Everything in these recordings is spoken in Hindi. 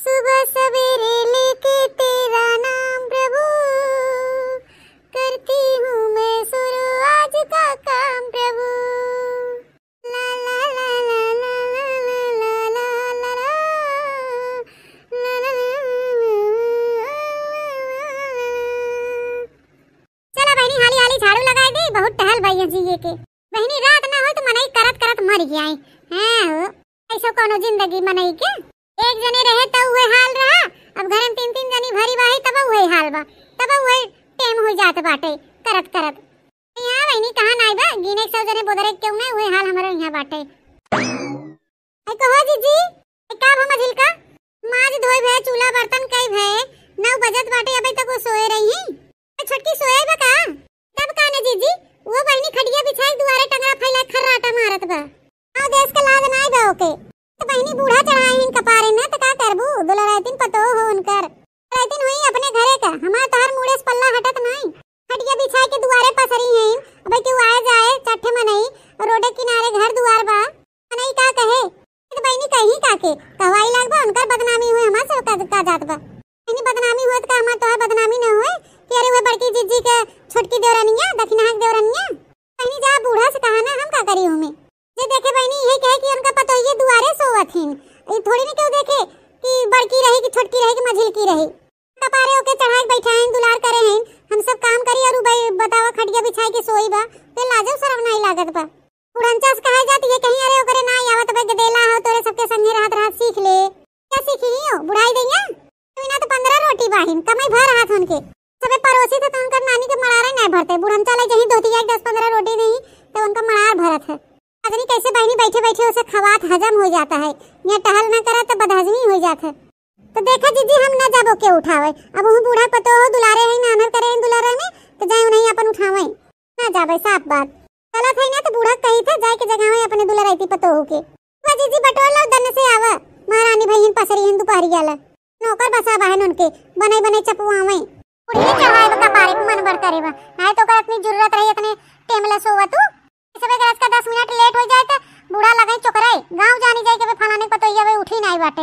सुबह सवेरे लेके तेरा नाम प्रभु, करती हूँ मैं शुरू आज का काम प्रभु। ला ला ला ला ला ला ला ला ला चला बहनी हाली हाली झाड़ू लगाई दी, बहुत टहल भैया जी ये के बहनी रात ना हो तो मनई करत करत मर गया है। ऐसा कोनो जिंदगी मनई के एक जने रहे तो वही हाल रहा, अब घर में तीन तीन जनी भरी बाही तब वही हाल बा, तब वही टेम हो जात बाटे करत करत। यहाँ वही कहाँ नाई बा गिने 100 जने बोदरे क्यों नहीं वही हाल हमारे यहाँ बाटे। आई कहो जीजी का हम झिलका माज धोई भे चूल्हा बर्तन कई भे 9 बजत बाटे अभी तक वो सोए रही है। छोटकी सोए बा का तब काने जीजी वो बहनी खटिया बिछाई दुआरे टंगरा फैला खर्राटा मारत बा। आओ देश के लाज नाई बा ओके तो बहनी बूढ़ा चढ़ाई इन कपारे न तो का करबू दुलरातिन पतो हो उनकर रातिन हुई अपने घरे का हमार तोहर मुड़े से पल्ला हटत नहीं। खटिया बिछाई के दुआरे पसरी हैं अबे क्यों आए जाए चट्ठे मनई रोडे किनारे घर दुआर बा मनई का कहे तो बहनी कहीं काके कहवाई लाग बा उनकर बदनामी हुए हमार सब का जात बा। बहनी बदनामी होत का हमार तोहर बदनामी न होए कि अरे वो बड़की जीजी के छोटकी देवरानिया दक्षिणाहक देवरानिया। बहनी जा बूढ़ा से कहा ना हम का करी हूं मैं जे देखे बहनी ये कहे कि उनका पतो ये दुआरे सोवथिन ये थोड़ी नहीं क्यों देखे कि बड़की रही कि छोटकी रही कि मझिलकी रही कपारे ओके चढ़ाए बैठा हैं दुलार करे हैं हम सब काम करी और भाई बतावा खटिया बिछाई के सोई बा ते लाजो शर्म नहीं लागत बा। पुरनचास कहे जाती है कहीं अरे ओकरे ना आवत बे गदेला हो तोरे सबके संगे रहत रहत सीख ले क्या सीखी हो बुढ़ाई दैया बिना तो 15 रोटी बाहिन कमाई भर हाथ उनके सबे पड़ोसी थे तो उनकर नानी के मड़ारे नहीं भरते बुढ़नचा ले जही धोती 10-15 रोटी नहीं तो उनका मड़ार भरत है। आदमी कैसे बहनी बैठे बैठे उसे खवात हजम हो जाता है या टहल न करे तो बदहजमी हो जाता है। तो देखा जीजी हम न जाबो के उठावे अब वो बूढ़ा पतो हो दुलारे है ना अनर करे दुलारे में तो जाए नहीं अपन उठावे ना जाबे साफ बात चला थे ना तो बूढ़ा कही थे जाए के जगह में अपने दुलाराइती पतो हो के वा जीजी बटोर लो दन से आवा महारानी भईन पसरी हिंदू पहरी वाला नौकर बसा बहन उनके बने बने चपुआवे उड़िए चढ़ाए का पारे मन भर करेवा आए तो कर अपनी जरूरत रही अपने टेमला सोवा तू सबे गरज का 10 मिनट लेट हो जाए तो बूढ़ा लगाई चोकराई गांव जानी जाए के फलाने पतोइया वे उठी नहीं बाटे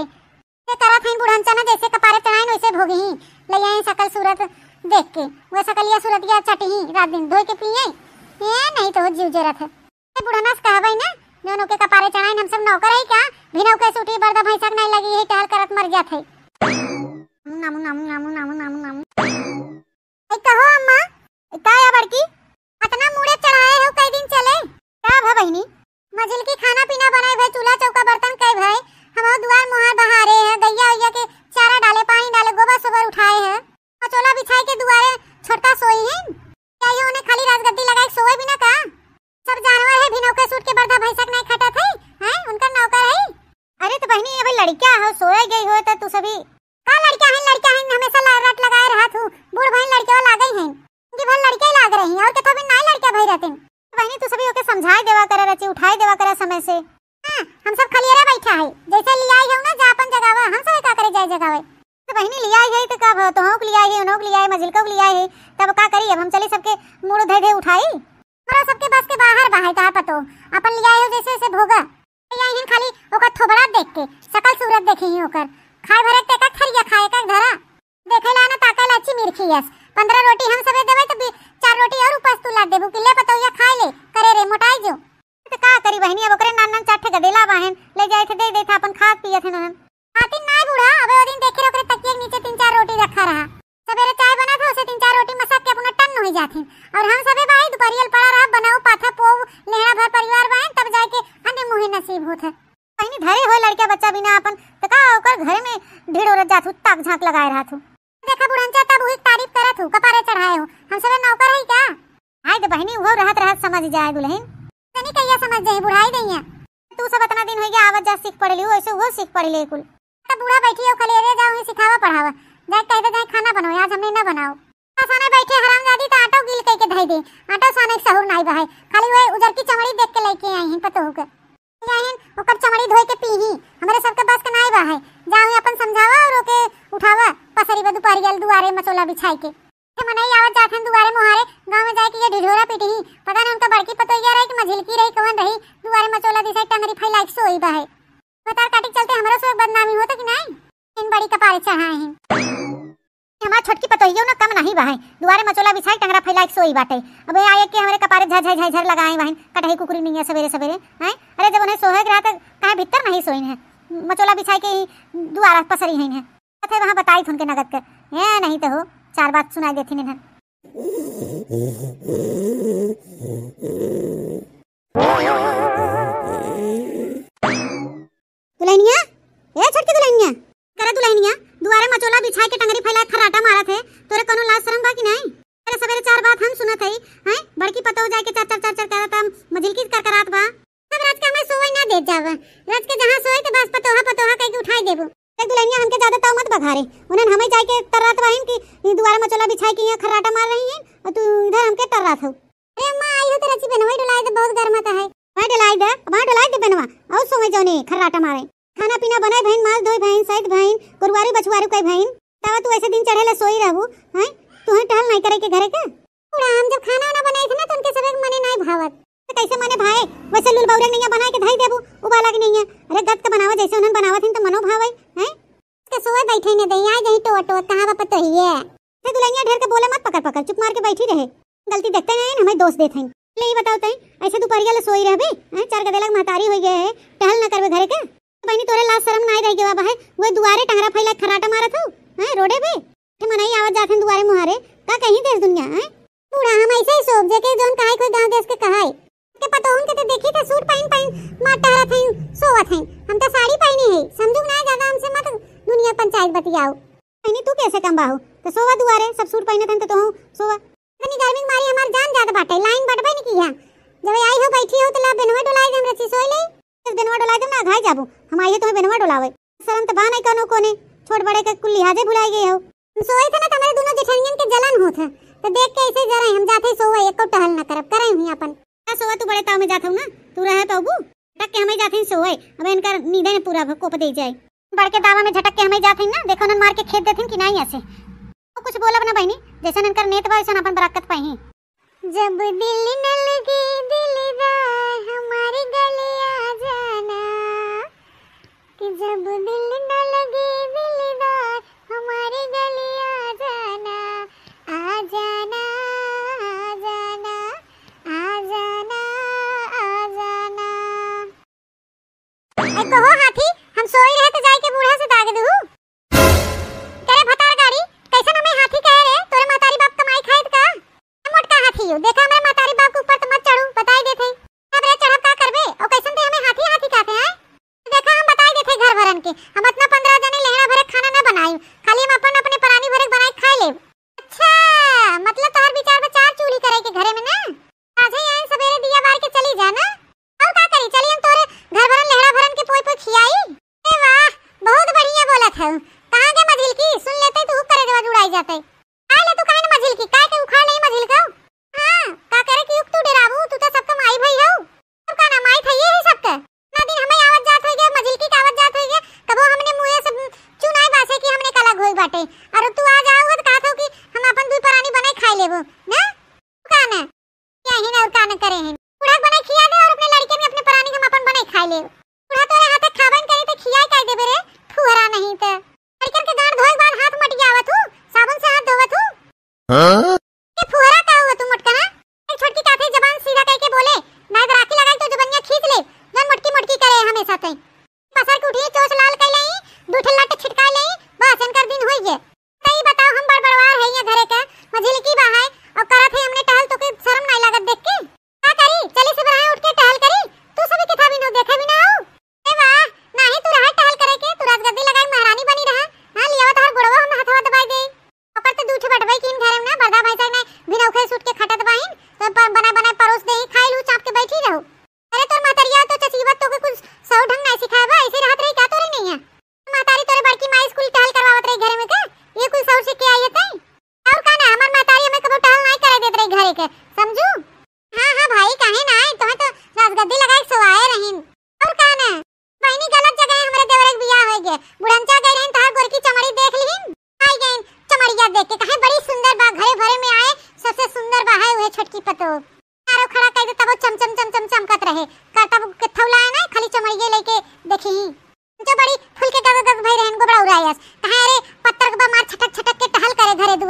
ये करा थईन बुढ़नचा ना जैसे कपारे चढ़ाई वैसे भोगी ही ले आए सकल सूरत देख के वो सकलिया सूरतिया चटी ही रात दिन धोई के पिए ये नहीं तो जीव जरत है ये बुढ़ाना से कहबई ना दोनों के कपारे चढ़ाई हम सब नौकर है क्या भिनौ के सूटी बरदा भैंसक नहीं लगी है टहल करत मर जात है। नामू नामू नामू नामू नामू नामू ए कहो अम्मा का या बड़की इतना मुड़े चढ़ाए हो कई दिन चले का भा बहनी मजिल की खाना पीना बनाए भाई चूल्हा चौका बर्तन कई भाई हम दुआर मोहर बहारे हैं गैया वैया के चारा डाले पानी डाले गोबर सोबर उठाए हैं पचोला बिछाई के दुआरे छोटा सोई है क्या ये उन्हें खाली राजगद्दी लगाए सोए बिना का सब जानवर है भिनौ के सूट के बरदा भैंसक नहीं खटा थे हैं उनका नौकर है। अरे तो बहनी ये भाई लड़कियां हो सोए गई हो तो तू सभी का लड़कियां हैं हमेशा रट लगाए रहा तू बूढ़ बहन लड़कियां लाग गई हैं उनकी भल लड़के लाग रही हैं और कथा भी नहीं लड़कियां भई रहते बहनी तू सभी ओके समझाए देवा करे रची उठाए देवा करे समय से। हां हम सब खलियरे बैठा है जैसे लियाई हो ना जापन जगावा हम सब का करे जाए जगावे तो बहनी लियाई है तो कब तो हो लियाई है उनोक लियाई मजिल को लियाई है तब का करी अब हम चले सबके मुड़ धे धे उठाई मरो सबके बस के बाहर बाहर ता पतो अपन लियाई हो जैसे से भोगा लियाई हैं खाली ओकर थोबड़ा देख के सकल सूरत देखी ही ओकर खाए भरे ते का खरिया खाए का धरा देखे ला ना ताका लाची मिर्खियस 15 रोटी हम सबे देबे तो 4 रोटी और ऊपर तू ला देबू किले पतोया खाए ले करे रे मोटाई जो तो का करी बहनी अब ओकरे नान नान चाठे गदेला बहन ले जाए थे दे दे था अपन खात पियत है नन आती नाय बूढ़ा अबे ओ दिन देखे ओकरे तकिए नीचे 3-4 रोटी रखा रहा सवेरे चाय बना था उसे 3-4 रोटी मसाक के अपना टन हो जाती और हम सबे भाई दुपहरियल पड़ा रहा बनाओ पाथा पो लेहरा भर परिवार बहन तब जाके अन्य मुहे नसीब होत है बहनी धरे हो लड़का बच्चा बिना अपन तो का ओकर घर में ढेर औरत जाथू ताक झांक लगाए रहा थू देखा बुढ़नचा तब हुई तारीफ करत हूँ कपारे चढ़ाए हो हम सब नौकर है क्या हाय तो बहनी वो रहत रहत समझ जाए दुल्हन तनी कहिया समझ जाए बुढ़ाई दैया तू सब इतना दिन हो गया आवत जा सीख पड़ली वैसे वो सीख पड़ली कुल तब बूढ़ा बैठी हो खलेरे जाओ सिखावा पढ़ावा जाए कहते जाए खाना बनाओ आज हमने ना बनाओ साने बैठे हरामजादी तो आटो गिल कह के धई दे आटो साने सहूर नहीं बहाई खाली वो उजर की चमड़ी देख के लेके आई हैं पतो होकर याहिन ओकर चमड़ी धोई के पीही हमरे सबके बस के नहीं बहाई जाओ अपन समझावा और ओके उठावा पसरी बदु परियल दुआरे मचोला बिछाई के मनई आवत जाथन दुआरे मोहारे गांव में जाए के ये ढिढोरा पीटी पता नहीं उनका बड़की पतोइया रही कि मझिलकी रही कौन रही दुआरे मचोला दिसे टंगरी फैलाई सोई बहाई बता काटी चलते हमरा से बदनामी होता कि नहीं इन साड़ी कपारे चढ़ाए हैं। हमार छोटकी पतोहियो ना कम नहीं बहन, दुआरे मचोला बिछाई टंगरा फैला के सोई बाटे। अब आए के हमरे कपारे झझ झझ झर लगाए बहन, कटही कुकुरी नहीं है सवेरे सवेरे हैं। अरे जब उन्हें सोहे रहा त काहे भीतर नहीं सोइन है, मचोला बिछाई के दुआरा पसरी हैं है। थे वहां बताई थुन के नगद कर है, नहीं तो हो चार बात सुनाई देती ने। दुल्हनिया, ए छोटकी दुल्हनिया, करे दुल्हनिया दुआरे मचोला बिछाई के टंगरी फैला खराटा मारत है। तोरे कोनो लाज शरम बा कि नहीं? अरे सवेरे चार बात हम सुनत हई हैं, बड़की पतो जाए के चर चर चर करत हम मजिलकी कर करात बा। सब रात के हमें सोई ना दे जाव, रात के जहां सोई त बस पतोहा पतोहा कह के उठाई देबो। एक दुल्हनिया हमके ज्यादा ताव मत बघारे, उन्हें हमें जाए के तररात बहिन की दुआरे मचोला बिछाई के यहां खराटा मार रही हैं और तू इधर हमके तररात हो। अरे अम्मा आई हो तेरा ची बनवाई डलाई दे, बहुत गरमत है। मैं डलाई दे बनवा और सोए जौने खराटा मारे। खाना पीना बनाए बहन, माल धोई बहन, सहित बहन, गुरुवारी बछवारी कई बहन। तब तू ऐसे दिन चढ़ेला सोई रहबू हैं, तू ही टहल नहीं करे के घरे के। पूरा हम जब खाना वाना बनाई थे ना तो उनके सबे मने नहीं भावत, तो कैसे मने भाए? वैसे लूल बौरे नहीं बनाए के धाई देबू उबाला के नहीं है। अरे गत के बनावा जैसे उन्हन बनावत हैं तो मनो भावे हैं। के सोए बैठे ने दई, आ जही टोट टोट कहां बा पतो ही है। ते दुल्हनिया ढेर के बोले मत, पकड़ पकड़ चुप मार के बैठी रहे। गलती देखते नहीं हमें दोष देते हैं। ले ये बताओ तई ऐसे दोपहरिया ले सोई रहबे हैं, चार गदे लग महतारी हो गए है, टहल ना करबे घरे के। बहनी तोरे लाज शरम नहीं रह गवा है, वो दुआरे टंगरा फैला खराटा मारत हो हैं रोडे पे। ते मनई आवत जाथन दुआरे मुहारे का कहीं देश दुनिया हैं। पूरा हम ऐसे ही सोच जे के जोन काहे कोई गांव देश के कहाई के पतो हम के ते देखी थे सूट पहन मार टहरत हैं सोवत हैं। हम तो साड़ी पहनी है, समझू ना ज्यादा हमसे मत दुनिया पंचायत बतियाओ। बहनी तू कैसे कम बाहू तो सोवा दुआरे सब सूट पहनत हैं तो सोवा। इतनी गर्मी मारी हमार जान जात बाटे, लाइन बटबे नहीं किया। जब आई हो बैठी हो तो ला बेनवा डोलाई दे, हम रची सोई ले इस बेनवा डोलाई दे ना घाय जाबू। हम आई तुम्हें बेनवा डोलावे, शर्म तो बा नहीं कनो कोने, छोट बड़े के कुल लिहाजे भुलाई गए हो। हम सोई थे ना तो हमारे दोनों जेठनियन के जलन होत है, तो देख के ऐसे जरा हम जाते सोवे एको टहल ना करब करे हुई अपन। का सोवा तू बड़े ताव में जात हो ना, तू रहे तो बू टक के हमें जाते सोवे। अब इनका नींद ने पूरा कोप दे जाए, बड़के दावा में झटक के हमें जाते ना, देखो न मार के खेत देथिन कि नहीं ऐसे। तो कुछ बोलब ना बहनी, जैसे ननकर नेत बा ऐसा अपन बरकत पाई। जब दिल न लगे दिलदार हमारे गले आ जाना, कि जब दिल न लगे दिलदार हमारे गले आ जाना, आ जाना आ जाना आ जाना आ जाना। ऐ कहो हाथी, हम सोई रहे तो जाए के बूढ़ा से दाग दू। करे भतार गाड़ी कैसे हमें हाथी कह रे, तोरे महतारी बाप कमाई खाइत का मोटका हाथी हो। देखा मैं महतारी बाप के ऊपर तो मत चढ़ू, बताई देथे अब रे चढ़ब का करबे और कैसन ते हमें हाथी हाथी कहते हैं। देखा हम बताई देथे घर भरन के, हम इतना 15 जने लेहड़ा भरे खाना ना बनाई, खाली हम अपन अपने परानी भरे बनाई खा ले। अच्छा मतलब तोहर विचार में 4 चूल्ही करे के घरे में ना, आज ही आए सवेरे दिया बार के चली जाना और का करी। चली हम तोरे घर भरन लेहड़ा भरन के पोई पोई खियाई। ए वाह बहुत बढ़िया बोलत है। कहां के मझिल की सुन लेते तो करे देवा जुड़ाई जाते। काहे ले तू काहे न मझिल की, काहे के उखाड़ नहीं मझिल का। हां का करे कि तू डराबू, तू तो सबका माई भाई हो, तू का ना माई थई है सबका। ना दिन हमें आवत जात होई गए, मझिल की आवत जात होई गए, कबो हमने मुंह सब चुनाई बासे कि हमने काला घोई बाटे। और तू आ जाओ तो कहत हो कि हम अपन दुई परानी बनाई खाई लेबो ना, का ना क्या ही ना और का ना करे हैं। बुढ़ा बनाई खिया दे और अपने लड़के में अपने परानी हम अपन बनाई खाई ले। बुढ़ा तोरे हाथे खावन करी तो खियाई काई देबे रे, फुहरा नहीं त लड़कन के गांड धोए बाद हाथ मटियावत हूं, साबुन से हाथ धोवत हूं। हां के फुहरा का हुआ तू मटका ना, एक छोटकी काथे जबान सीधा कह के बोले ना, राखी लगाई तो जबनिया खींच ले, जन मटकी मटकी करे हमेशा तई पसर के उठी चोच लाल कई लई, दूठे लट छिटका लई, बस इनकर दिन होई गे। तई बताओ हम बड़बड़वार है ये घरे के मझिल की बहाय और करत है हमने टहल तो के शर्म नहीं लागत देख के। का करी चली से बहाय उठ के टहल करी, तू सभी किथा भी न देखे भी ना आओ। ए वाह नाही तू रहा टहल करे के, तू राजगद्दी लगाई महारानी बनी रहा। हां लियावत हर गोड़वा हम हाथवा दबाई दे ओकर ते दूठे बटवाई किन घरे में ना बरदा भैसा ने बिना उखे सूट के खटत बाहिन तो बना बना परोस दे खाई लू चाप के बैठी रहो। अरे तोर महतरिया तो चचीवत तो के कुछ सौ ढंग नहीं सिखावा, ऐसे रहत रही का तोरे नहीं है। महतारी तोरे बड़की माई स्कूल टहल करवावत रही घरे में का, ये कुछ सौ से के आई है तई और का ना हमार महतारी हमें कबो टहल नहीं करे देत रही घरे के, समझू। हां हां भाई काहे ना आए, तोहे तो राजगद्दी लगाई सोआए रहीन और का ना। बहनी गलत जगह हमरे देवर के बियाह हो गए, बुढ़ंचा गए रहन तहार गोरकी चमड़ी देख लीन, आई गए चमड़िया देख के कहे बड़ी सुंदर बा, घरे भरे में आए सबसे सुंदर बा है वह छोटकी पतो। तारो खड़ा कह दे तब चम चम चम चम चमकत रहे, का तब के थौला है ना खाली चमड़िए लेके देखी जो बड़ी फूल के गग गग भई रहन गोबड़ा उड़ायस, कहे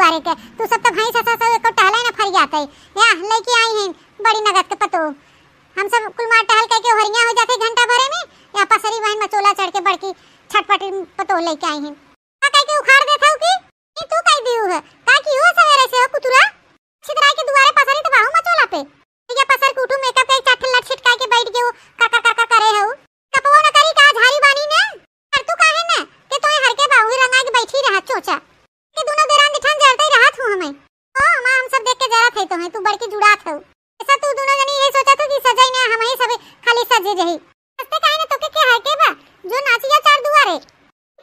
दुआरे के। तू सब तो भाई ससा सब को टहले ना फर जाते या लेके आई हैं बड़ी नगद के पतो। हम सब कुल मार टहल के हरिया हो जाते घंटा भरे में या पसरी बहन मचोला चढ़ के बड़की छटपटी पतो लेके आई हैं। का कह के उखाड़ देता हूं कि तू कह दियो है का की हो सवेरे से हो कुतुरा छितराई के दुआरे पसरी तो बाहु मचोला पे या पसर के उठू मेकअप के चाट लट छिटका के बैठ के का करे हो कपो न करी का झाड़ी बानी ने पर तू काहे ना कि तोय हर के बाहु रंगा के बैठी रहा चोचा कि दोनों देरान दिठन जरते रहत हूं हमें ओ हम सब देख के जरा थे तो है तू बड़की जुड़ात हो ऐसा तू दोनों जनी ये सोचा था कि सजाई ना हम ही सब खाली सजे रही हस्ते काहे ना तोके के है के बा जो नाचिया चार दुआरे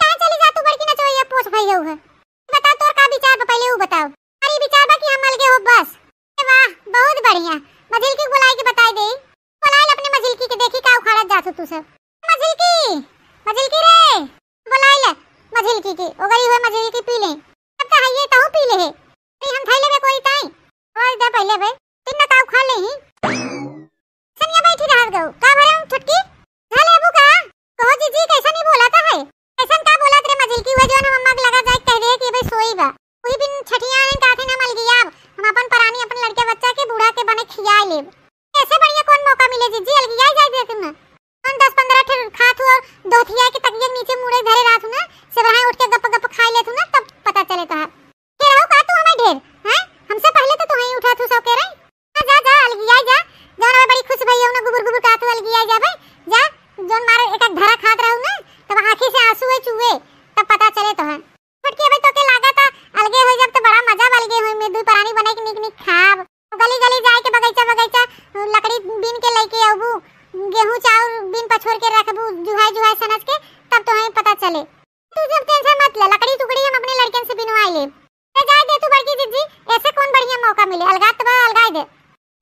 काहे चली जा तू बड़की नचोया पोछ भई हो है बता तोर का विचार बा पहले वो बताओ अरे विचार बा कि हम अलगे हो बस वाह बहुत बढ़िया मझिलकी बुलाई के बताई दे बुलाई अपने मझिलकी के देखी का उखाड़त जात तू सब मझिलकी रे बुलाई ले मझिलकी की ओ गई हुए मझिलकी पी ले अब का है ये ताऊ पी ले है नहीं हम खाई लेबे कोई ताई और दे पहले बे तीन ताऊ खा ले ही सनिया बैठी रहत गो का भरम छटकी झले अबू का कहो जीजी कैसा नहीं बोलाता है कैसन का बोलत रे मझिलकी हुए जो हम अम्मा लगा जाए कह दे कि भाई सोई बा कोई बिन छठिया ने काथे ना मल गया हम अपन परानी अपन लड़के बच्चा के बूढ़ा के बने खिया ले ऐसे बढ़िया कौन मौका मिले जीजी अलगिया जाए दे तुम हम 10-15 ठे खात हो दोथिया के तकिए नीचे मुड़े धरे रात ना से वहां उठ के गप खाई ले तू ना तब पता चले तो के रहो का तू हमें ढेर हैं हमसे पहले तो तू ही उठा तू सब कह रही जा जा अलगिया जा जौन बड़ी खुश भई हो ना गुबुर का तू अलगिया जा भाई जा जोन मारे एक धरा खात रहू ना तब आंखी से आंसू चुए तब पता चले तो है फटके भाई तो के लागा था अलगे हो जब तो बड़ा मजा अलगे होई में दू परानी बने के निक खाब गली गली जाए के बगीचा लकड़ी बीन के लेके आबू गेहूं चाउर बिन पछोर के रखबू जुहाई सनज के तब तो हमें पता चले तू जब टेंशन मत ले लकड़ी टुकड़ी हम अपने लड़कन से बिनवाई ले ते जाए दे तू बड़की जीजी ऐसे कौन बढ़िया मौका मिले अलगा तो अलगाई दे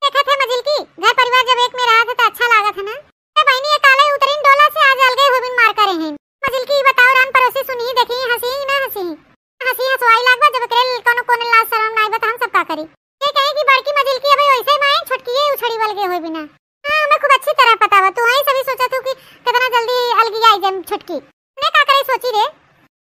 देखा थे मजिलकी घर परिवार जब एक में रहा था तो अच्छा लगा था ना ते बहनी ये काले उतरिन डोला से आज अलगे हो बिन मार करे हैं मजिलकी बताओ रान पड़ोसी सुनी देखी हंसी ना हंसी हंसवाई लागबा जब करे कोनो कोने लाज शर्म नहीं बता हम सब का करी ये कहे कि बड़की मजिलकी अबे वैसे माए छटकी ये उछड़ी वलगे होई बिना हां मैं खूब अच्छी तरह पता बा तू आई सभी सोचा तू कि कितना जल्दी अलगी आई जम छटकी ने का करे सोची रे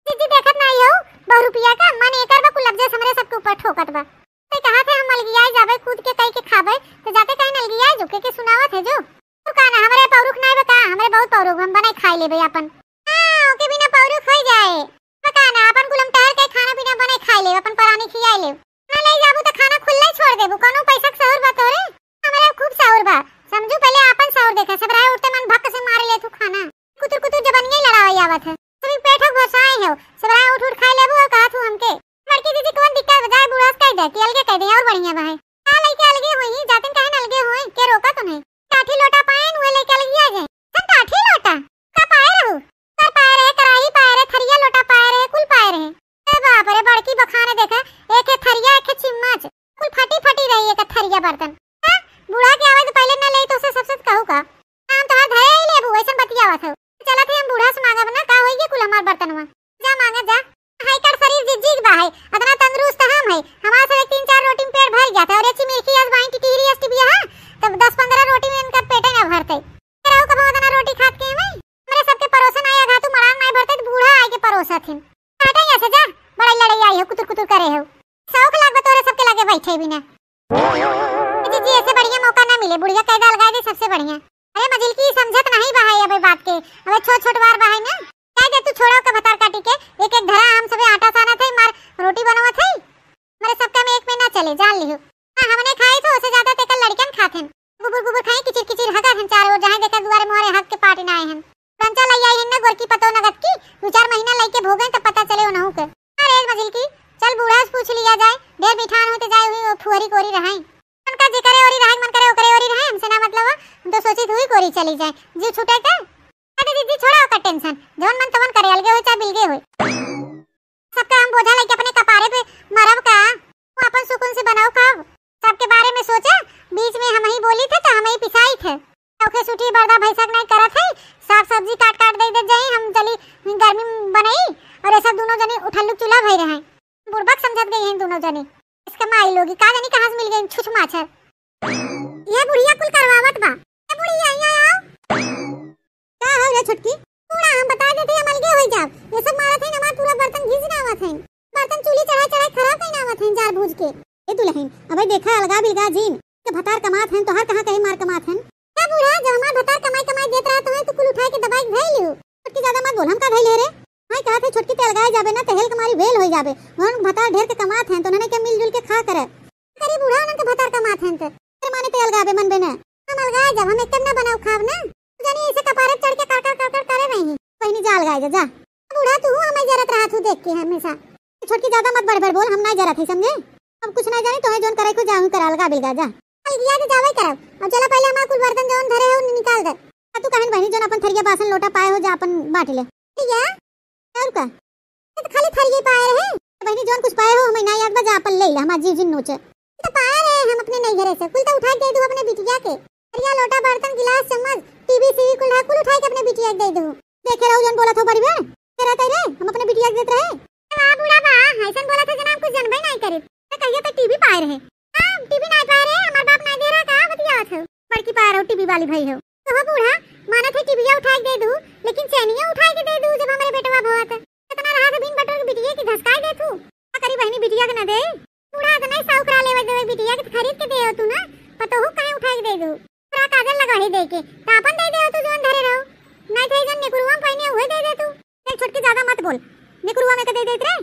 जीजी देखत नहीं हो 2 रुपया का मन एकर बा कुल लग जाए हमरे सबके ऊपर ठोकत बा ते कहा थे हम अलगी आई जाबे कूद के कई के खाबे तो जाते कहीं अलगी आई झुके के सुनावत है जो तू का ना हमरे पौरुख नहीं बता हमरे बहुत पौरुख हम बनाई खाई लेबे अपन हां ओके बिना पौरुख होई जाए पता ना अपन गुलम टहर के खाना पीना बनाई खाई ले अपन परानी खियाई ले ना ले जाबू तो खाना खुल्ला छोड़ देबू कोनो पैसा के सहूर बा तोरे हमरा खूब सहूर बा समझू पहले अपन सहूर देखा सब राय उठते मन भक्क से मार ले तू खाना कुतुर जबनिया लड़ाई आवत है सभी पेठक घोसाए हो सब राय उठ खाई लेबू और कहा तू हमके लड़की दीदी कौन दिक्कत बजाए बूढ़ा कह दे कि अलगे कह दे और बढ़िया भाई का लइके अलगे होई जातन काहे अलगे होई के रोका तो नहीं काठी लोटा पाए नुए लेके अलगे आ जाए हम काठी लोटा का पाए रहू कर पाए रहे कराही पाए रहे थरिया लोटा पाए रहे कुल पाए रहे ए बाप रे बड़की बखाने देखा एक है थरिया एक है चिम्मच कुल फटी रही है थरिया बर्तन हां बूढ़ा के आवाज पहले ना ले तो उसे सबसे कहू का हम तो धरे ही लेबू ऐसन बतियावत हो चला थे हम बूढ़ा से मांगब ना का होई के कुल हमार बर्तनवा जा मांगा जा हाय कर शरीर जिज्जिग बा है अतना तंदुरुस्त हम है हमारा से 3-4 रोटी में पेट भर जाता है और अच्छी मिर्ची आज बाई की टीरी अस्टी बिया हां तब 10-15 रोटी में इनका पेट ना भरते तेरा कब उतना रोटी खात के मैं मेरे सबके परोसन आया घातू मरान नहीं भरते तो बूढ़ा आए के परोसत हिन हटा यहां से जा बड़ा लड़ाई आई हो कुतुर करे हो शौक लाग तोरे सबके लगे बैठे बिना जी ऐसे बढ़िया मौका ना मिले बुढ़िया कैदा लगाए दे सबसे बढ़िया अरे मजिलकी समझत नहीं बहाई अबे बात के अबे छोट बार बहाई ना कह दे तू छोड़ो के भतार काटी के एक धरा हम सबे आटा साना थे मार रोटी बनावत है मेरे सबका में एक में ना चले जान लियो हां हमने खाई तो उससे ज्यादा तेकल लड़कन खाथे गुबुर खाई किचिर हगा हम चार और जहां देखा दुआरे मोरे हाथ के पाटी ना आए हैं कंचा लई आई ना गोरकी पतो नगद की 2-4 महीना लेके भोगे तब पता चले उनहु के अरे मजिलकी चल बूढ़ा से पूछ लिया जाए ढेर बिठान होते जाए हुई फुहरी कोरी रहाई मन का जे करे ओरी रहाई मन करे ओकरे ओरी रहाई हमसे ना मतलब हम तो सोची हुई कोरी चली जाए जी छूटे का अरे दीदी छोड़ा का टेंशन जौन मन तवन करे अलगे होई चाहे बिलगे होई सबका हम बोझा लेके अपने कपारे पे मरब का वो अपन सुकून से बनाओ खाब सबके बारे में सोचा बीच में हम ही बोली थे तो हम ही पिसाई थे ओके सूटी बर्दा भैंसक नहीं करत है साग सब्जी काट दे जाई हम चली गर्मी बनाई और ऐसा दोनों जने उठल्लू चूल्हा भई रहे बुरबक समझत गई हैं दोनों जने इसका माई लोगी का जानी कहां से मिल गई छुछ माछर ये बुढ़िया कुल करवावत बा ये बुढ़िया यहाँ आओ का हो रे छुटकी पूरा हम बता देते हम अलगे होई जाब ये सब मारत है हमार पूरा बर्तन घिस नावत है बर्तन चूल्ही चढ़ाई खराब कई नावत है बुझ के। ए दुल्हन अबे देखा अलगा बिलगा जीन के भतार कमात हैं तो हर कहां कहीं मार कमात हैं। क्या बूढ़ा जब हमार भतार कमाई कमाई देत रहा तो है तो कुल उठाए के दबाई भइलू। छोटकी ज्यादा मत बोल हम का भइले रे। हां कहा थे छोटकी ते अलगाए जाबे ना तहेल कमारी भेल होई जाबे। हम भतार ढेर के कमात हैं तो नने के मिलजुल के खा करे। करे बूढ़ा उनन के भतार कमात हैं तो तेरे माने ते अलगाबे मन बेना। हम अलगाए जब हम एकदम ना बनाऊ खाव ना। जानी ऐसे कपारे चढ़ के काकर करे नहीं। पहिनी जा अलगाए जा। बूढ़ा तू हमें जरत रहा तू देख के हमेशा। छोटकी ज्यादा मत बड़बड़ बोल हम ना जरा थे समझे। अब कुछ ना जानी तो है जोन करे को जाऊं करा अलगा बिलगा जा। अलगिया के जावे करब। अब चला पहले हमार कुल बर्तन जोन धरे हो निकाल दे। तू कहन बहनी जोन अपन थरिया बासन लोटा पाए हो जा अपन बांट ले। ठीक है? और का? तो खाली थरिया पाए रहे। बहनी जोन कुछ पाए हो हमें ना याद बजा अपन ले ले हमार जीव जिन नोचे। तो पाए रहे हम अपने नहीं घरे से। कुल तो उठा के दे दू अपने बिटिया के। थरिया लोटा बर्तन गिलास चम्मच टीवी सीवी कुल उठा के अपने बिटिया के दे दू। देखे रहो जोन बोला था बड़ी बहन। तेरा तेरे हम अपने बिटिया के देत रहे। वाह बूढ़ा वाह ऐसा बोला था जनाब कुछ जनबे नहीं करे। कहिए तो टीवी पाए रहे। हां टीवी नहीं पाए रहे हमार बाप नहीं दे रहा का बतियावत हो। बड़की पाए रहो टीवी वाली भाई हो। तो हो बूढ़ा माना थे टीवीया उठा के दे दू लेकिन चैनिया उठा के दे दू जब हमारे बेटवा भवत कितना रहा था बिन बटोर की बिटिया की धसकाई दे तू। का करी बहनी बिटिया के न दे। बूढ़ा तो नहीं साउ करा लेवे दे बिटिया के खरीद के दे हो तू ना। पतो हो काहे उठा के दे दू। पूरा काजल लगा ही दे के तो अपन दे दे हो तू जोन धरे रहो। नहीं थे जन निकुरुआ पहने हुए दे दे तू। चल छोटकी ज्यादा मत बोल। निकुरुआ में के दे देत रे।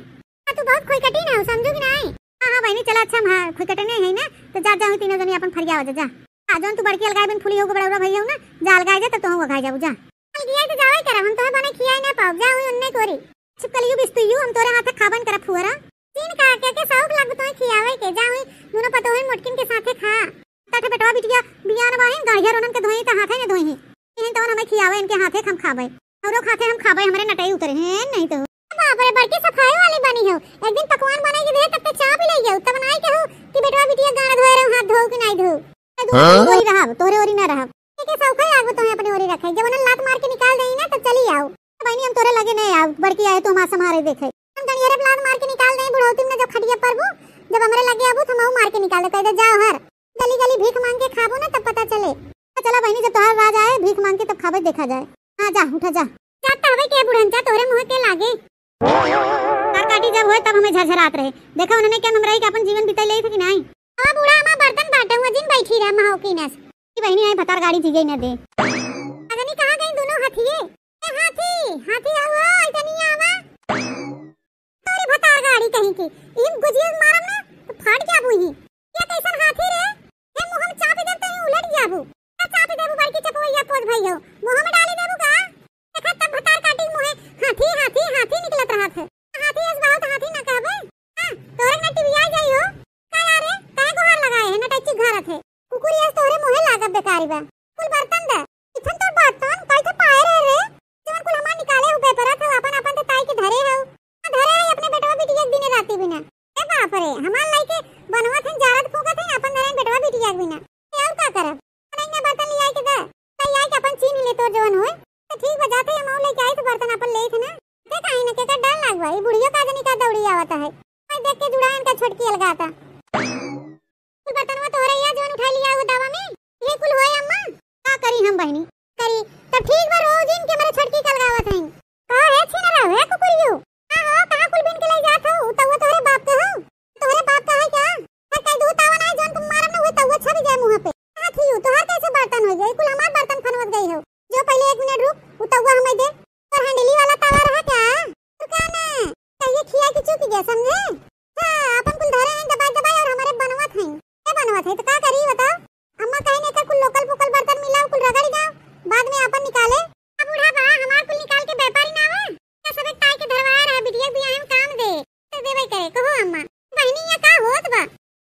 तू बहुत खोई कटी ना हो समझू कि नहीं। हां बहनी चला अच्छा हां खोई कटने है ना तो जा जाऊं तीनों जनी अपन फरिया हो जा। आ जोन तू बड़की अलगाए बिन फुली हो के बड़ा भैया ना जा अलगाए जा तो तू अलगाए जाऊ जा। अलगिया तो जावे कर हम तोहे बने खियाई ना पाऊ जा उन्ने कोरी। छिपकलियो बिस्तुयू हम तोरे हाथे खाबन कर फुहरा। तीन का के शौक लाग तोहे खियावे के जाऊ दोनों पतोहिन मोटकिन के साथे खा। ताठे बेटवा बिटिया बियान बाहिन गाढ़िया रोनन के धोई त हाथे ने धोई इन्हें तो हमें खियावे इनके हाथे हम खाबे औरो खाते हम खाबे हमारे नटाई उतरे हैं नहीं तो। बाप रे बड़की सफाई वाली बनी हो। एक दिन पकवान बनाई के दे तब ते चाय भी ले जाओ तब बनाई के हो कि बेटवा बिटिया गाना धोए रहो हाथ धो के नहीं धो। तू ओरी रहा तोरे ओरी ना रहा। ठीक है सब खाई आगो तो अपने ओरी रखे जब उन्हें लात मार के निकाल देई ना तब चली आओ। बहनी हम तोरे लगे नहीं आओ बड़की आए तो हमारे समारे देखे। हम गणियारे लात मार के निकाल देई बुढ़ौती में जब खटिया परबू जब हमरे लगे आबू तो हम मार के निकाल दे कह दे जाओ हर गली गली भीख मांग के खाबो ना तब पता चले। चला बहनी जब तोहार राज आए भीख मांग के तब खाबे देखा जाए। हां जा उठा जा। जाता हवे के बुढ़ंचा तोरे मुंह के लागे। तार काटी जब होए तब हमें झरझरात रहे। देखा उन्होंने क्या हमराई के अपन जीवन बिताई ले थे कि नहीं। हां बूढ़ा हमार बर्तन बांटा हुआ जिन बैठी रहा माओकीनस की बहनी आई भतार गाड़ी चीजे न दे। अगनी कहां गई दोनों हाथीए। ए हाथी आओ इतनी आवा। तोरे भतार गाड़ी कहीं की इन गुजिया मारम ना तो फाड़ क्या बुही। ये कैसन हाथी रे। हे मुंह में चापी देते ही उलट जाबू। चापी देबू बड़की चपवैया पोत भइयो मुंह में डाली देबू का। देखा तब भतार काटी मुंह हाथी निकलत रहा था। हाथी इस बात हाथी ना कहबे। हां तोरे ना टीवी आ जाई हो। का यारे काहे गोहार लगाए है ना टच्ची घर थे। कुकुरी इस तोरे मुंह लागब बेकारी बा। कुल बर्तन दे इथन तो बर्तन कैसे पाए रे जवन कुल हमार निकाले हो पेपर था अपन अपन ते ताई के धरे हो। धरे अपने बेटवा बिटिया एक दिन राती बिना। ए बाप रे हमार लाइके बनवा थे जारत फूकत है अपन धरे बेटवा बिटिया बिना। और का करब नहीं बर्तन ले आई के दे कई आई के अपन छीन ले तो जवन होए तो ठीक बजाते हम और लेके आए तो बर्तन अपन ले थे ना। के काहे न के का डर लागवा ई बुढ़िया का जनी का दौड़ी आवता है। मैं देख के जुड़ान का छोटकी अलगाता। कुल बर्तन में तोरे या जवन उठा लिया वो दावा में ये कुल होए अम्मा। का करी हम बहनी करी तब ठीक बा रोज दिन के मेरे छोटकी का अलगावत है। का है छीन रहा है कुकुरियो। हां हो कहां कुल बिन के ले जात हो तो वो तोरे बाप के हो। तोरे बाप का है क्या। है कई दो तावा नहीं जवन तुम मारम न हुए तो वो छवि जाए मुंह पे। हाथी हो तो हर कैसे बर्तन हो गई कुल हमार बर्तन फनवत गई हो। जो पहले 1 मिनट रुक उतवा हमें दे और हैंडली वाला तावा रहा क्या। तो क्या ना कहिए खिया की चुकी गया समझे। हां अपन कुल धरे हैं दबाई और हमारे बनवत हैं। क्या बनवत है तो का करी बताओ। अम्मा कहीं ने का कुल लोकल पुकल बर्तन मिलाओ कुल रगड़ी जाओ बाद में अपन निकाले। अब बूढ़ा बा हमार कुल निकाल के व्यापारी ना आवे। क्या सब एक ताई के धरवाया रहा बिटिया भी हम काम दे तो देवे करे कहो अम्मा। बहनी ये का होत बा।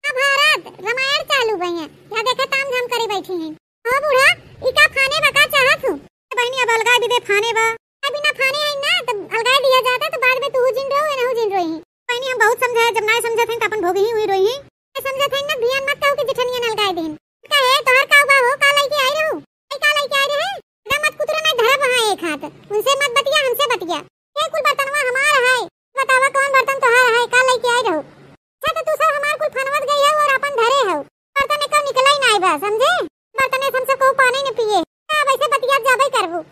महाभारत रामायण चालू भैया या देखा ताम झाम करे बैठी हैं। हां बूढ़ा ई का खाने बका चाहत हूं। बहनी अब अलगा भी दे खाने बा अभी ना खाने है ना तो अलगा दिया जाता तो बाद में तू जिन रहो ना जिन रोई। बहनी हम बहुत समझाए जब ना समझत हैं तो अपन भोगी ही हुई रोई हैं। समझत हैं ना ध्यान मत कहो कि जिठनिया अलगाए देन। का है तोहर का बा हो का लेके आई रहू। का लेके आई रहे ना मत कुतरे ना धरा वहां एक हाथ उनसे मत बतिया हमसे बतिया। ये कुल बर्तनवा हमारा है बतावा कौन बर्तन तोहार है का लेके आई रहू। अच्छा तो तू सब हमार कुल फनवत गई है और अपन धरे हो। बर्तन का निकला ही ना बा समझे। बर्तन हमसे को पानी न पिए। हां वैसे बतिया जाबे करबू।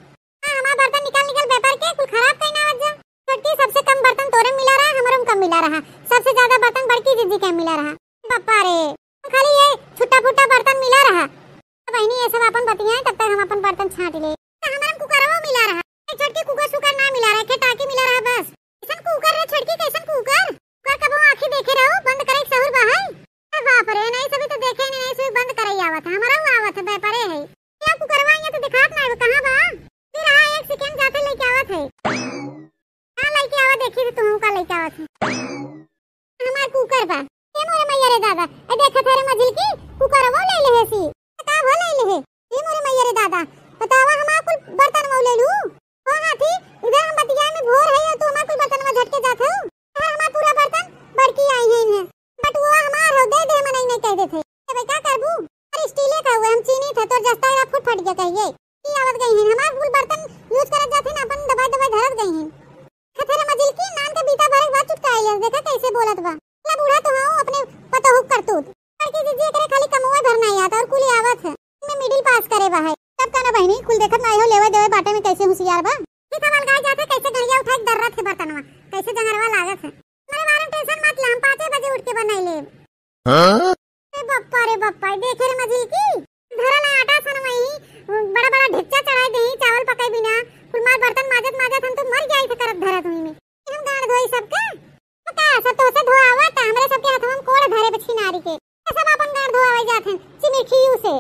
हां हमार बर्तन निकाल व्यापार के कुल खराब कहीं ना वजह। छोटी सबसे कम बर्तन तोरे मिला रहा हमरम कम मिला रहा। सबसे ज्यादा बर्तन बड़की दीदी के मिला रहा। पप्पा रे खाली ये छुट्टा फुट्टा बर्तन मिला रहा। बहनी ये सब अपन बतियाए तब तक हम अपन बर्तन छांट ले। हमारा कुकरवा मिला रहा, छोटकी कुकर सुकर ना मिला रहा, के टाकी मिला रहा बस। कैसन कुकर रे छोटकी, कैसन कुकर? कुकर कबो आंखें देखे रहो बंद करे सहूर बहाई। बाप रे नहीं सभी तो देखे नहीं, ऐसे बंद करे आवत है हमारा वो आवत है व्यापारे है। क्या कुकरवा ये तो दिखात ना है कहां बा? फिर हां एक सेकंड जाते लेके आवत है। हां लेके आवत, देखी तो तुम का लेके आवत है हमार कुकर बा। ये मोरे मैया रे दादा ए देखत है रे मजिल की कुकरवा ले ले सी का हो ले ले। ये मोरे मैया रे दादा बतावा हमार कुल बर्तन वो ले लू। ओ हाथी इधर हम बतिया में भोर है तो हमार कुल बर्तन में झटके जात हो। हमार पूरा बर्तन बड़की आई है बट वो हमार हो दे दे मने नहीं कह देथे। ए भाई का करबू? अरे स्टीले का हुआ हम चीनी था तो जस्ता रा फुट फट गया कहिए की आवत गई है। हमार फुल बर्तन यूज करत जाथे ना अपन दबाई दबाई धरत गई है। खतरे मजिल की नान के बीता भरे बात चुटकाइले देखा कैसे बोलत बा। ला बूढ़ा तो हां अपने पतहु करतूत करके दीजिए करे खाली कमवे भरना ही आता और कुल आवत है मैं मिडिल पास करे बा है। तब का ना बहनी कुल देखत ना हो लेवे देवे बाटे में कैसे होशियार बा। ये सवाल गाय जाते कैसे गड़िया उठा के दर्रत के बर्तनवा कैसे जंगरवा लागत है। मेरे बारे में टेंशन मत ले, हम 5 बजे उठ के बनाई ले। हां रे बप्पा देखे रे मजिल की धरल आटा सन वही बड़ा बड़ा ढिच्चा चढ़ाई देही चावल पकाई बिना कुल मार बर्तन माजत माजत हम तो मर जाई थे करत धरत हुई में। हम गाड़ धोई सबके पता सब तो से धोआवा त हमरे सबके हाथ में कोड़ धरे बछी नारी के सब अपन गाड़ धोआवे जाथे चिमिठियू से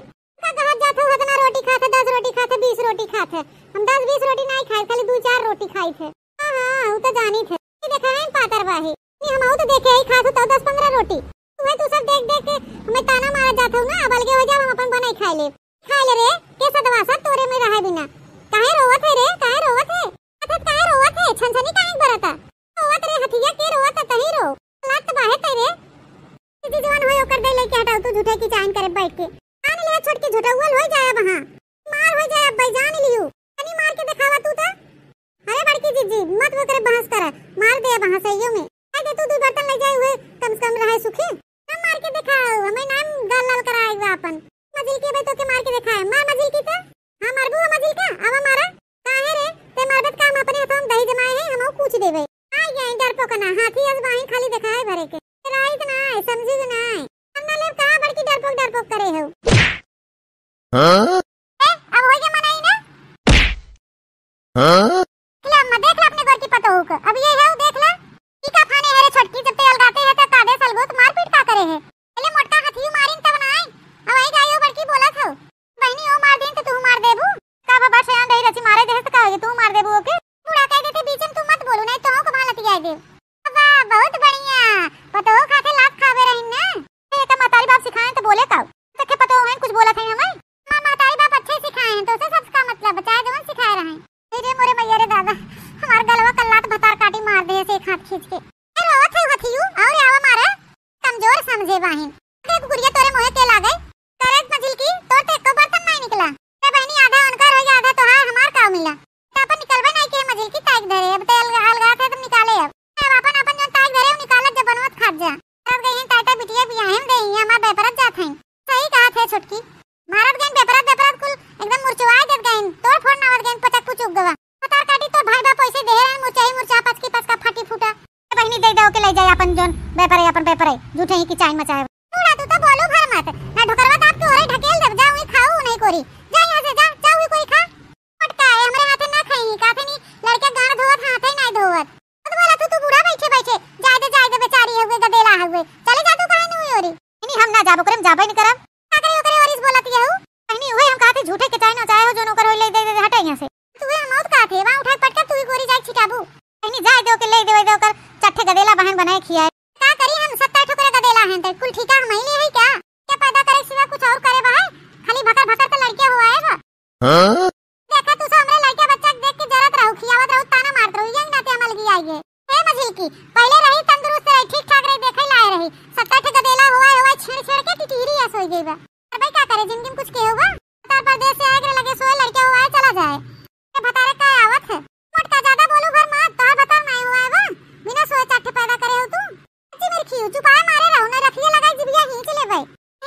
का कहत जाथे हतना रोटी खाथे 10 रोटी खाथे 20 रोटी खाथे। हम 10-20 रोटी नहीं खाए खाली 2-4 रोटी खाई थे। हां वो तो जानी थे ये देखा है पातर बाही ये हम तो देखे ही खाथु तो 10-15 रोटी तुम्हें तू सब देख देख के हमें ताना मारा जाथु ना बलगे हो जा हम अपन बनाई खाई ले रे के सदवा सब तोरे में रहे बिना काहे रोवत है रे काहे रोवत है अथत काहे रोवत है छनछनी काहे बरता रोवत रे हथिया के रोवत तही रो लात बाहे तेरे जी जवान होय ओकर दे लेके हटाओ तू झूठे की चाइन करे बैठ के आने ले छोटकी झुटौल हो जाए वहां मार हो जाए भाई जान लियो तनी मार के दिखावा तू ता। अरे बड़की जीजी मत वो करे बहस कर मार दे वहां सहियो में आ दे तू 2 बर्तन ले जाए हुए कम से कम रहे सुखी हम मार के दिखाओ हमें नाम गाल लाल कराएगा अपन मजिल के भाई तो के मार के दिखाए मार मजिल की ता। हां मार बुआ मजिल का आवा मारा काहे रे ते मारबत काम अपने हाथ में दही जमाए हैं हम पूछ देबे आ गए डर पोकना हाथी अस बाही खाली दिखाए भरे के राइट ना समझी ना हम ना ले कहां बड़की डरपोक करे हो। हां अब हो गया मनाई ना। हां ले अम्मा देख ले अपने घर की पतो हो अब ये है देख ले की का खाने है रे छोटकी जब तेल गाते है तो तादे सलगोत मारपीट का करे है ले मोटा हाथी मारिन तब ना अब आई गायो बड़की बोलत हो बहनी ओ मार दिन तो तू मार देबू का बाबा से दही रची मारे दे तो का हो तू मार देबू ओके बूढ़ा कह देते बीच में तू मत बोलो नहीं तो को भालत जाए दे। वाह बहुत बढ़िया पतो खाते लात खावे रही ना ये तो मातारी बाप सिखाए तो बोले का तो के पतो है कुछ बोला था हमें मां मातारी बाप अच्छे सिखाए हैं तो से सबका मतलब बचाए जवन सिखाए रहे मेरे मोरे मैया रे दादा हमार गलवा कल्लात भतार काटी मार दे से एक हाथ खींच के ए रोवत है हथियू और आवा मारे कमजोर समझे बाहिन के गुड़िया तोरे मोहे के लागे करत मजिल की तो ते को बर्तन नहीं निकला ए बहनी आधा उनका रह गया आधा तो हां हमार का मिला तो अपन निकलबे नहीं के मजिल की ताक धरे अब तेल अलगा थे तुम निकाले अब अपन अपन जो ताक धरे निकालत जब बनवत खात जा अब गई टाटा बिटिया बिया हम दे हमार बेपरत जात हैं सही कहा थे छोटकी मारत गई बेपरत कुल एकदम मुरचवाए देत गई तोड़ फोड़ नावत गई पचक पुचुक गवा पतार काटी तो भाई बा पैसे दे रहे मुरचा पच की पच का फटी फूटा बहनी दे दो के ले जाए अपन जोन अपन पेपर है झूठे ही की चाइन मचाए पूरा तू तो बोलू भर मत ना ढोकरवा दाप के ओरे ढकेल दब जाऊं खाऊ नहीं कोरी जा यहां से जा जाऊ कोई खा पटका है हमरे हाथे ना खाई काथे नहीं लड़के गाड़ धोवत हाथे नहीं धोवत तो बोला तू बूढ़ा बैठे जाए दे बेचारी है गदेला है चले जा तू काहे नहीं ओरी नहीं हम ना जाबो करम जाबे नहीं करम का करे ओकरे ओरिस बोलत ये हो नहीं हुए हम काथे झूठे के चाइन चाहे हो जो नो करो ले दे हटे यहां से तू हम मौत काथे वहां उठा पटका तू गोरी जाए छिटाबू नहीं जाए दो के ले दे कर चट्ठे गदेला बहन बनाए खियाए का करी हम 7 ठोकरे गदेला हैं तो कुल ठीका हम ही है क्या पैदा करे सिवा कुछ और करे बा खाली भकर तो लड़के हुआ है बा। हां देखा तू सब हमरे लड़के बच्चा देख के जरत रहू खियावत रहू ताना मारत रहू यंग नाते हमल की आइए ए मजिल की पहले रही तंदुरुस्त रही ठीक ठाक रही देखे लाए रही 7 ठे गदेला हुआ छेड़ के टिटिरी ऐसे हो गई बा अरे भाई क्या करे जिंदगी में कुछ के होगा उत्तर प्रदेश से आगे लगे सोए लड़के हुआ है चला जाए ये बतारे का आवत है मोटका ज्यादा बोलू घर मत तो बता नहीं हुआ है बा बिना सोए चट्टे पैदा करे हो तू अच्छी मेरी खियो चुपाए मारे रहू ना रखिए लगाई जिबिया खींच ले भाई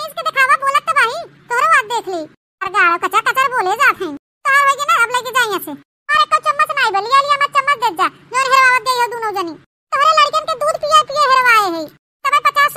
इसके दिखावा बोलत तो भाई तोरो बात देख ली और गाड़ो कचा कचर बोले जात हैं तो आ वही ना अब लेके जाए यहां से और एक चम्मच नहीं बलिया लिया मत चम्मच दे जा जोर हेरवावत गई हो दोनों जनी तोरे लड़कन के दूध पिए हेरवाए है तबे 50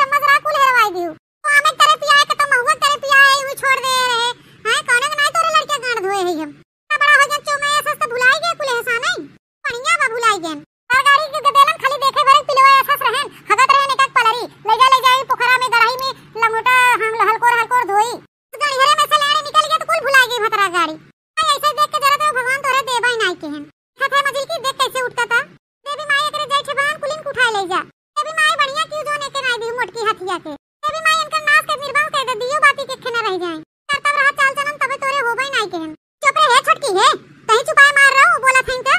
रही जा। तभी माई बढ़िया क्यों जोने के नहीं दी मोटकी हथिया के। तभी माई इनका नाश के निर्भव कह दे दियो बाती के खेना रह जाए। करतब रहा चाल चलन तबे तोरे होबई नहीं के। चुप रे छोटकी है कहीं चुपाए मार रहा बोला थई त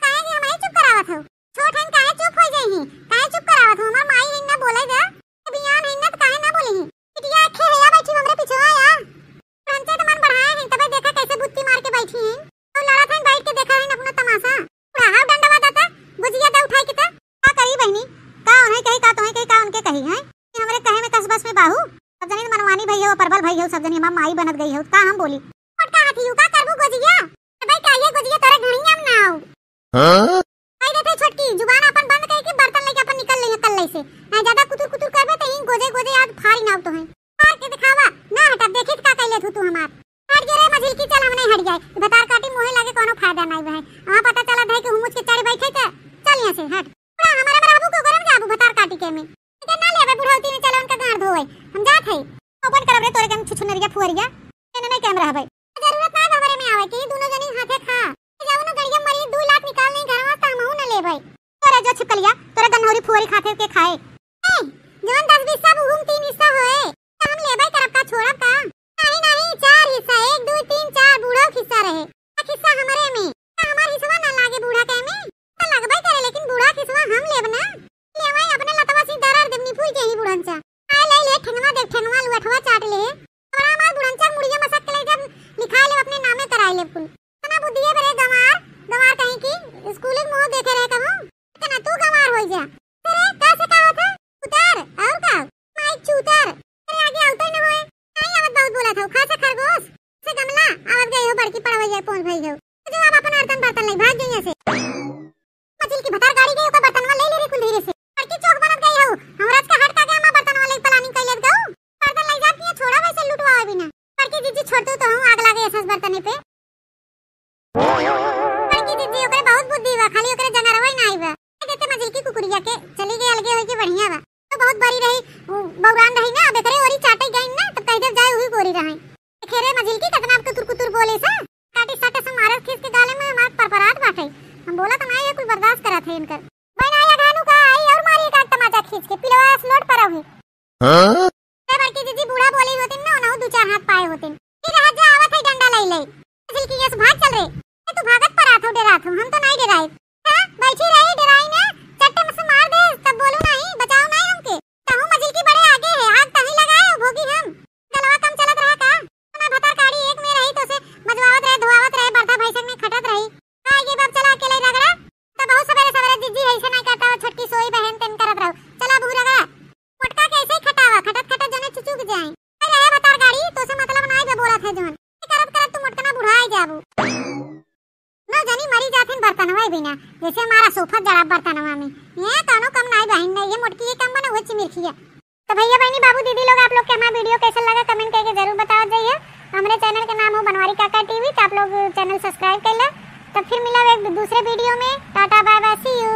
काहे कि हमारी चुप करावत हो। छोट हन काहे चुप हो जाई ही काहे चुप करावत हो। हमार माई हिन ना बोले जा बियान हिन त काहे ना बोली ही। बिटिया खे हैया बैठी हमरे पीछे आया तुरंते तो मन बढ़ाए हैं तबे देखा कैसे बुत्ती मार के बैठी हैं। तो लड़ा था बैठ के देखा है अपना तमाशा हां डंडा वादा गुजिया दे उठाई के का करी बहनी का उन्हें कही का तोहे कही का उनके कही हैं हमरे कहे में कसबस में बाहू सब जनी मनवानी भई हो परबल भई हो सब जनी हमार माई बनत गई हो का हम बोली पटका हाथी का करबू गुजिया भाई काहे गुजिया तोरे घणिया में ना आओ हां आई देते छोटकी जुबान अपन बंद कई के बर्तन लेके अपन निकल ले कल से ना ज्यादा कुतुर कुतुर करबे त ही गोजे गोजे आज फारी ना तो है फार के दिखावा ना हटा देखित का कैले तू हमार हट गे रे मझिल की चल हम नहीं हट जाए बतार काटी मोहे लागे कोनो फायदा नहीं है। हां पता चला है कि हुमुच के चढ़ बैठे थे चल यहां से हट पूरा हमारे बराबू को गरम जाबू बतार काटी के में के ना लेबे बुढ़ौती ने चल उनका गांड धोए हम जात है ओपन करब रे तोरे के छुछुनरिया फुअरिया एने नहीं कैमरा है भाई जरूरत ना हमरे में आवे कि दोनों जनी हाथे खा जाऊ ना गड़िया मरी 2 लाख निकाल नहीं घरवा त हमहु न लेबै तोरे जो छिपकलिया तोरे गनहौरी फुअरी खाते के खाए ए जोन 10 20 सब हुम 3 हिस्सा होए त हम लेबै करब का छोड़ब का नहीं नहीं 4 हिस्सा 1 2 3 4 बूढ़ा हिस्सा रहे एक हिस्सा हमरे में हमार हिस्सा ना लागे बूढ़ा के में त लगबै करे लेकिन बूढ़ा हिस्सा हम लेब ना लेवई अपने लतवा सी दरार देवनी फूल के ही बुढ़नचा आ ले ठंगवा देख ठंगवा लुठवा चाट ले और हमार बुढ़नचा मुड़िया मसक के ले जब लिखा ले अपने नामे कराई ले फूल तना बुद्धिए बरे गमार कहीं की स्कूल में मुंह देखे रहे कहूं तना तू गमार हो जा तेरे का से का होता उतार और का माई चूतर तेरे आगे आवतो न होए नहीं आवत बहुत बोला था खा से खरगोश से गमला आवत गई हो बड़की पड़वैया पहुंच गई हो जो अब अपन बर्तन नहीं भाग गई से मछली की भतार गाड़ी गई ओका बर्तनवा ले ले रे कुल धीरे से बड़की चौक बनत गई हो हमरा का हट का गया बर्तनवा ले प्लानिंग कैले गऊ बर्तन ले जाती है छोड़ा वैसे लुटवा बिना बड़की दीदी छोड़ दो तो हूं आग लागे ऐसा बर्तन पे बड़की दीदी ओकरे बहुत बुद्धि बा खाली ओकरे जंगरवा नहीं बा देते मछली की कुकुरिया के चली गई अलगे होई के बढ़िया बा तो बहुत बड़ी रही बौरान रही ना अब करे ओरी चाटे गई ना तो कह दे जाए वही गोरी रहे खेरे मझिल की कितना कुतुर कुतुर बोले सा काटी साटे से मारत खींच के गाले में हमार परपरात बाटे हम बोला तो नहीं ये कुछ बर्दाश्त करा थे इनकर बनाया घानू का आई और मारी का टमाचा खींच के पिलवा स्लोट पर रहे हां ते बड़की दीदी बूढ़ा बोली होती ना ना 2-4 हाथ पाए होते फिर हाथ जा आवत है डंडा ले ले मझिल की यस भाग चल रे तू भागत पर आथो डरात हम तो नहीं डराए हां बैठी रही डराई ना चट्टे में से मार दे तब बोलू नहीं बचाओ नहीं हमके तहु मझिल की बड़े आगे है आग तही लगाए भोगी हम गलवा कम चलत रहा का ना भतार गाड़ी एक में रही तो से मजवावत रहे धोवावत रहे बरता भैंसक में खटत रही हां ये बाप चला अकेले रगड़ा तब बहुत सवेरे सवेरे जीजी ऐसे नहीं करता छोटकी सोई बहन तन करत रहो चला बहू रगड़ा मोटका कैसे खटावा खटत खटत जने चुचुक जाए अरे भतार गाड़ी तो से मतलब नहीं बे बोला थे जोन करत करत तू मोटकना बुढ़ाए जाबू ना जानी मरी जाथिन बर्तनवा बिना जैसे हमारा सोफा जड़ा बर्तनवा में ये कानो कम नहीं बहन नहीं ये मोटकी ये कम बना हुई चिमिरखिया तो भैया बहनी बाबू दीदी लोग आप लोग के हमारा वीडियो कैसा लगा कमेंट करके जरूर बताओ जाइए। हमारे चैनल का नाम है बनवारी काका टीवी तो आप लोग चैनल सब्सक्राइब कर ले। तब फिर मिला एक दूसरे वीडियो में tata bye bye see you.